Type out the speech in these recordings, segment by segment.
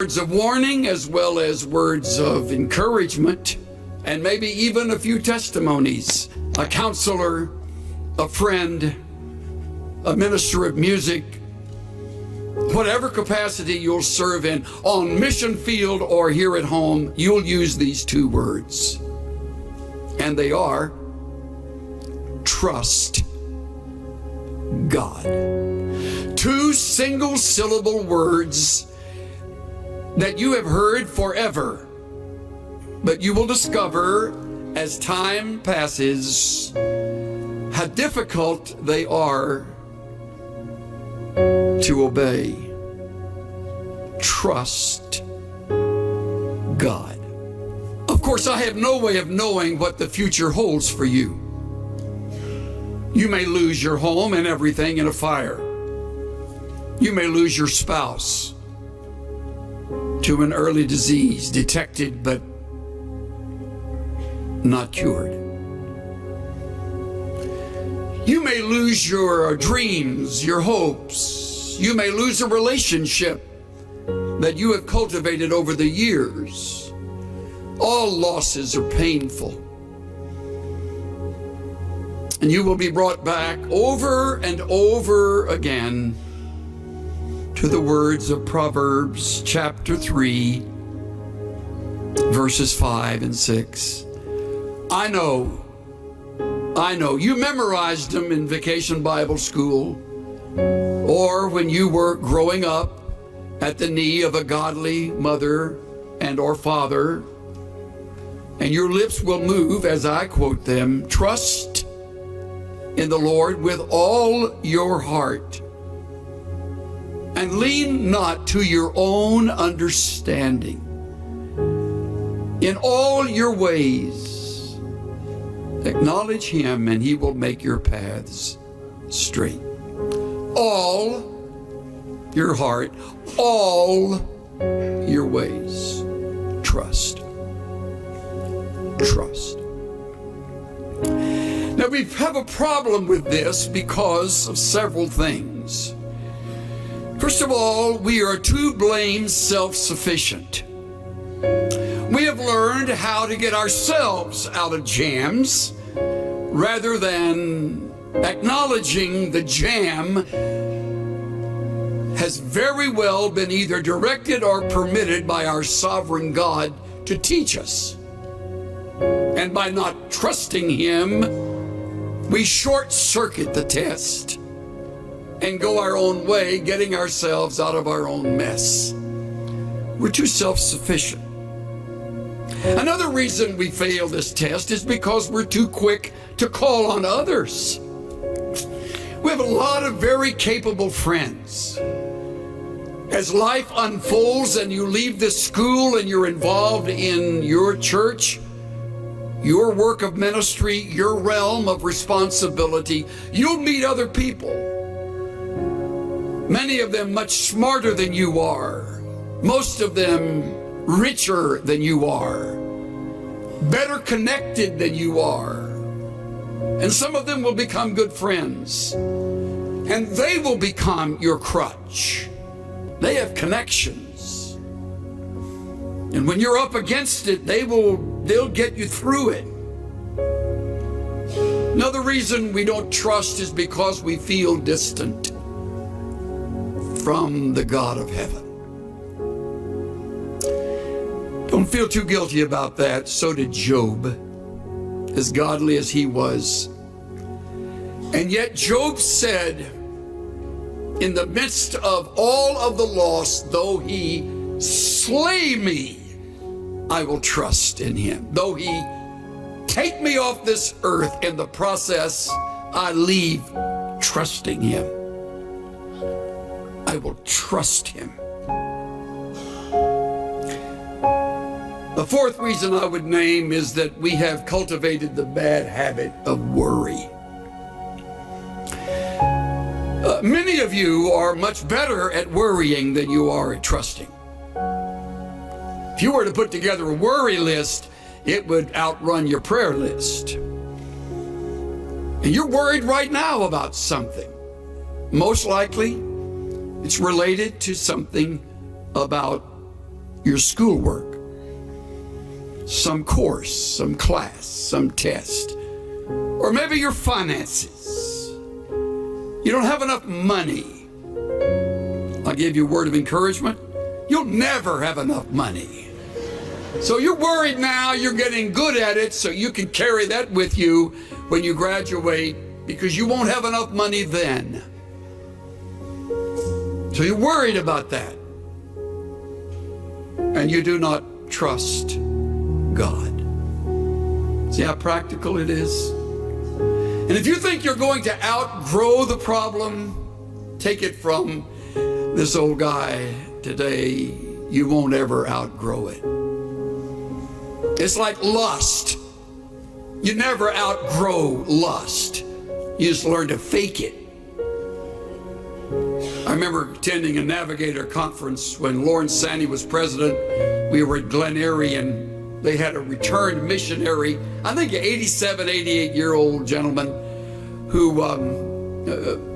Words of warning as well as words of encouragement, and maybe even a few testimonies. A counselor, a friend, a minister of music, whatever capacity you'll serve in, on mission field or here at home, you'll use these two words. And they are, trust God. Two single-syllable words that you have heard forever, but you will discover as time passes how difficult they are to obey. Trust God. Of course, I have no way of knowing what the future holds for you. You may lose your home and everything in a fire. You may lose your spouse to an early disease, detected but not cured. You may lose your dreams, your hopes. You may lose a relationship that you have cultivated over the years. All losses are painful. And you will be brought back over and over again to the words of Proverbs chapter 3, verses 5 and 6. I know. You memorized them in Vacation Bible School or when you were growing up at the knee of a godly mother and or father, and your lips will move as I quote them. Trust in the Lord with all your heart, and lean not to your own understanding. In all your ways, acknowledge him, and he will make your paths straight. All your heart, all your ways, trust. Trust. Now, we have a problem with this because of several things. First of all, we are too blamed self-sufficient. We have learned how to get ourselves out of jams rather than acknowledging the jam has very well been either directed or permitted by our sovereign God to teach us. And by not trusting him, we short-circuit the test and go our own way, getting ourselves out of our own mess. We're too self-sufficient. Another reason we fail this test is because we're too quick to call on others. We have a lot of very capable friends. As life unfolds and you leave this school and you're involved in your church, your work of ministry, your realm of responsibility, you'll meet other people. Many of them much smarter than you are. Most of them richer than you are. Better connected than you are. And some of them will become good friends. And they will become your crutch. They have connections. And when you're up against it, they'll get you through it. Another reason we don't trust is because we feel distant from the God of heaven. Don't feel too guilty about that. So did Job, as godly as he was. And yet Job said, in the midst of all of the loss, though he slay me, I will trust in him. Though he take me off this earth, in the process, I leave trusting him. I will trust him. The fourth reason I would name is that we have cultivated the bad habit of worry. Many of you are much better at worrying than you are at trusting. If you were to put together a worry list, it would outrun your prayer list. And you're worried right now about something. Most likely, it's related to something about your schoolwork, some course, some class, some test, or maybe your finances. You don't have enough money. I'll give you a word of encouragement. You'll never have enough money. So you're worried now, you're getting good at it, so you can carry that with you when you graduate, because you won't have enough money then. So you're worried about that. And you do not trust God. See how practical it is? And if you think you're going to outgrow the problem, take it from this old guy today, you won't ever outgrow it. It's like lust. You never outgrow lust. You just learn to fake it. I remember attending a Navigator conference when Lawrence Sandy was president. We were at Glen Erie, and they had a returned missionary, I think an 87, 88-year-old gentleman who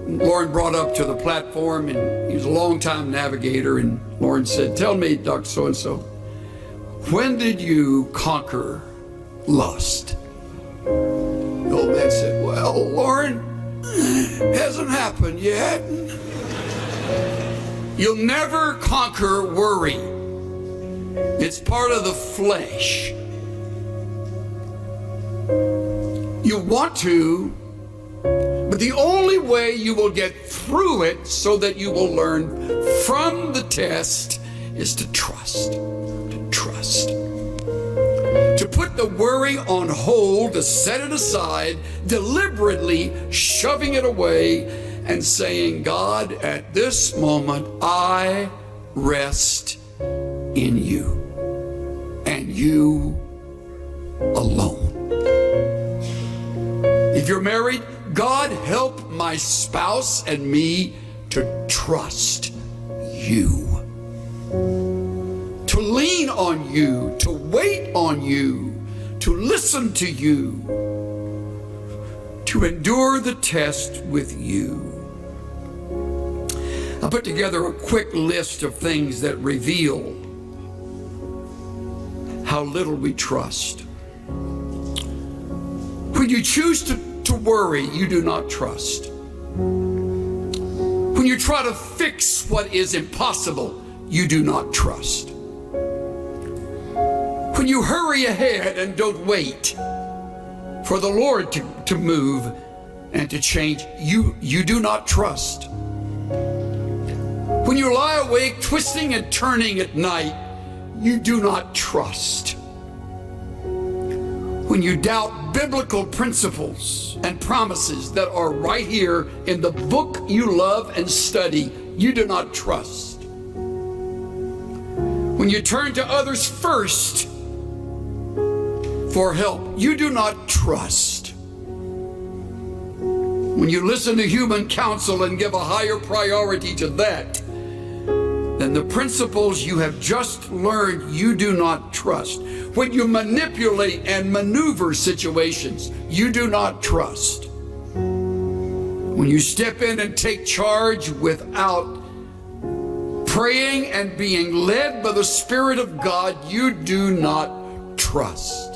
Lauren brought up to the platform, and he was a long-time navigator. And Lauren said, "Tell me, Dr. So-and-so, when did you conquer lust?" The old man said, "Well, Lauren, hasn't happened yet." You'll never conquer worry. It's part of the flesh. You want to, but the only way you will get through it so that you will learn from the test is to trust. To trust. To put the worry on hold, to set it aside, deliberately shoving it away and saying, "God, at this moment, I rest in you and you alone." If you're married, God, help my spouse and me to trust you, to lean on you, to wait on you, to listen to you, to endure the test with you. I put together a quick list of things that reveal how little we trust. When you choose to worry, you do not trust. When you try to fix what is impossible, you do not trust. When you hurry ahead and don't wait for the Lord to move and to change, you do not trust. When you lie awake twisting and turning at night, you do not trust. When you doubt biblical principles and promises that are right here in the book you love and study, you do not trust. When you turn to others first for help, you do not trust. When you listen to human counsel and give a higher priority to that than the principles you have just learned, you do not trust. When you manipulate and maneuver situations, you do not trust. When you step in and take charge without praying and being led by the Spirit of God, you do not trust.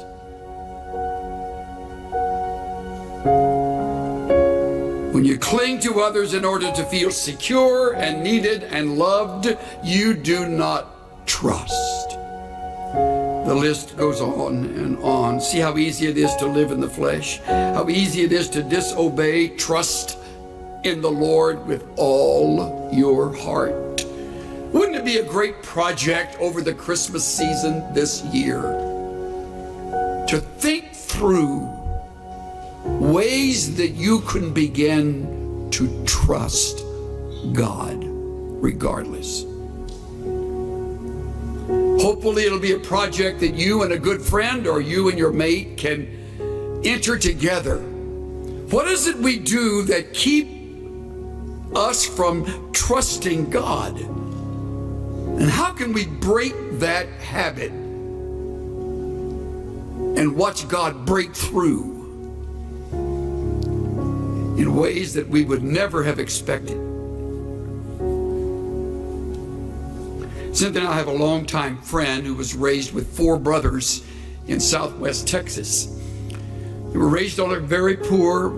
When you cling to others in order to feel secure and needed and loved, you do not trust. The list goes on and on. See how easy it is to live in the flesh, how easy it is to disobey. Trust in the Lord with all your heart. Wouldn't it be a great project over the Christmas season this year to think through ways that you can begin to trust God regardless? Hopefully it'll be a project that you and a good friend or you and your mate can enter together. What is it we do that keep us from trusting God? And how can we break that habit and watch God break through in ways that we would never have expected? Cynthia and I have a longtime friend who was raised with 4 brothers in southwest Texas. They were raised on a very poor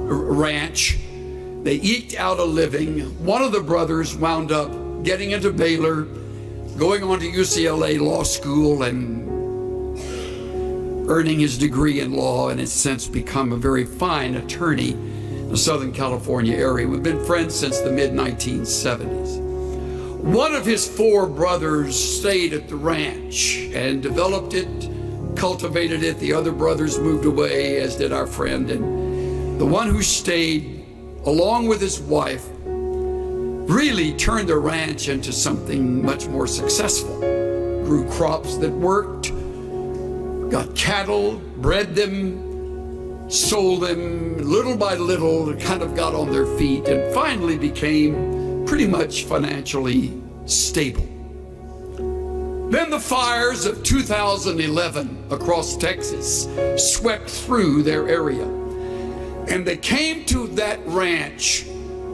ranch. They eked out a living. One of the brothers wound up getting into Baylor, going on to UCLA Law School, and earning his degree in law, and has since become a very fine attorney in the Southern California area. We've been friends since the mid-1970s. One of his 4 brothers stayed at the ranch and developed it, cultivated it. The other brothers moved away, as did our friend. And the one who stayed, along with his wife, really turned the ranch into something much more successful. Grew crops that worked, got cattle, bred them, sold them. Little by little, kind of got on their feet and finally became pretty much financially stable. Then the fires of 2011 across Texas swept through their area, and they came to that ranch.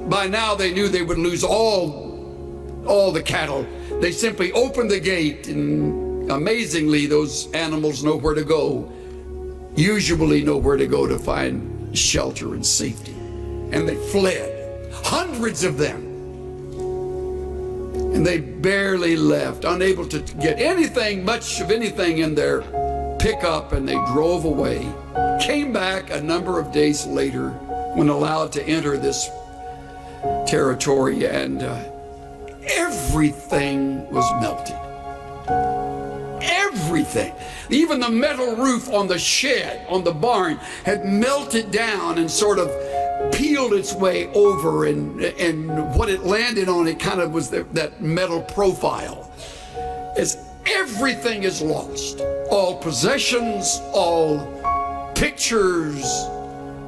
By now they knew they would lose all the cattle. They simply opened the gate, and amazingly, those animals know where to go, usually know where to go to find shelter and safety. And they fled, hundreds of them. And they barely left, unable to get much of anything in their pickup, and they drove away. Came back a number of days later when allowed to enter this territory, and everything was melted. Everything. Even the metal roof on the shed, on the barn, had melted down and sort of peeled its way over, and what it landed on, it kind of was that metal profile. As everything is lost, all possessions, all pictures,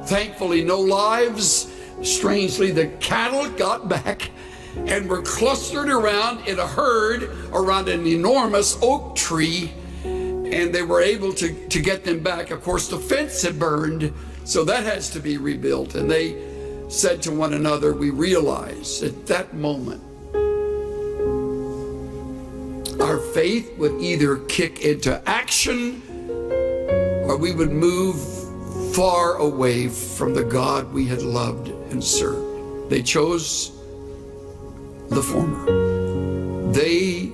thankfully no lives. Strangely, the cattle got back and were clustered around in a herd around an enormous oak tree, and they were able to get them back. Of course, the fence had burned, so that has to be rebuilt. And they said to one another, we realized at that moment our faith would either kick into action or we would move far away from the God we had loved and served. They chose the former. They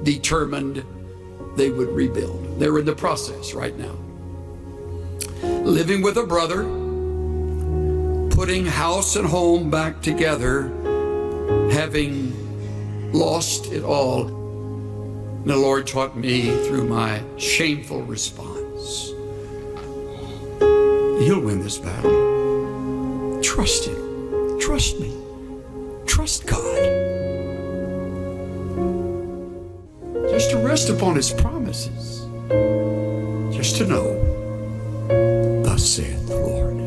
determined they would rebuild. They're in the process right now. Living with a brother, putting house and home back together, having lost it all. And the Lord taught me through my shameful response, He'll win this battle. Trust Him. Trust me. Trust God. Just to rest upon His promises. Just to know, thus saith the Lord.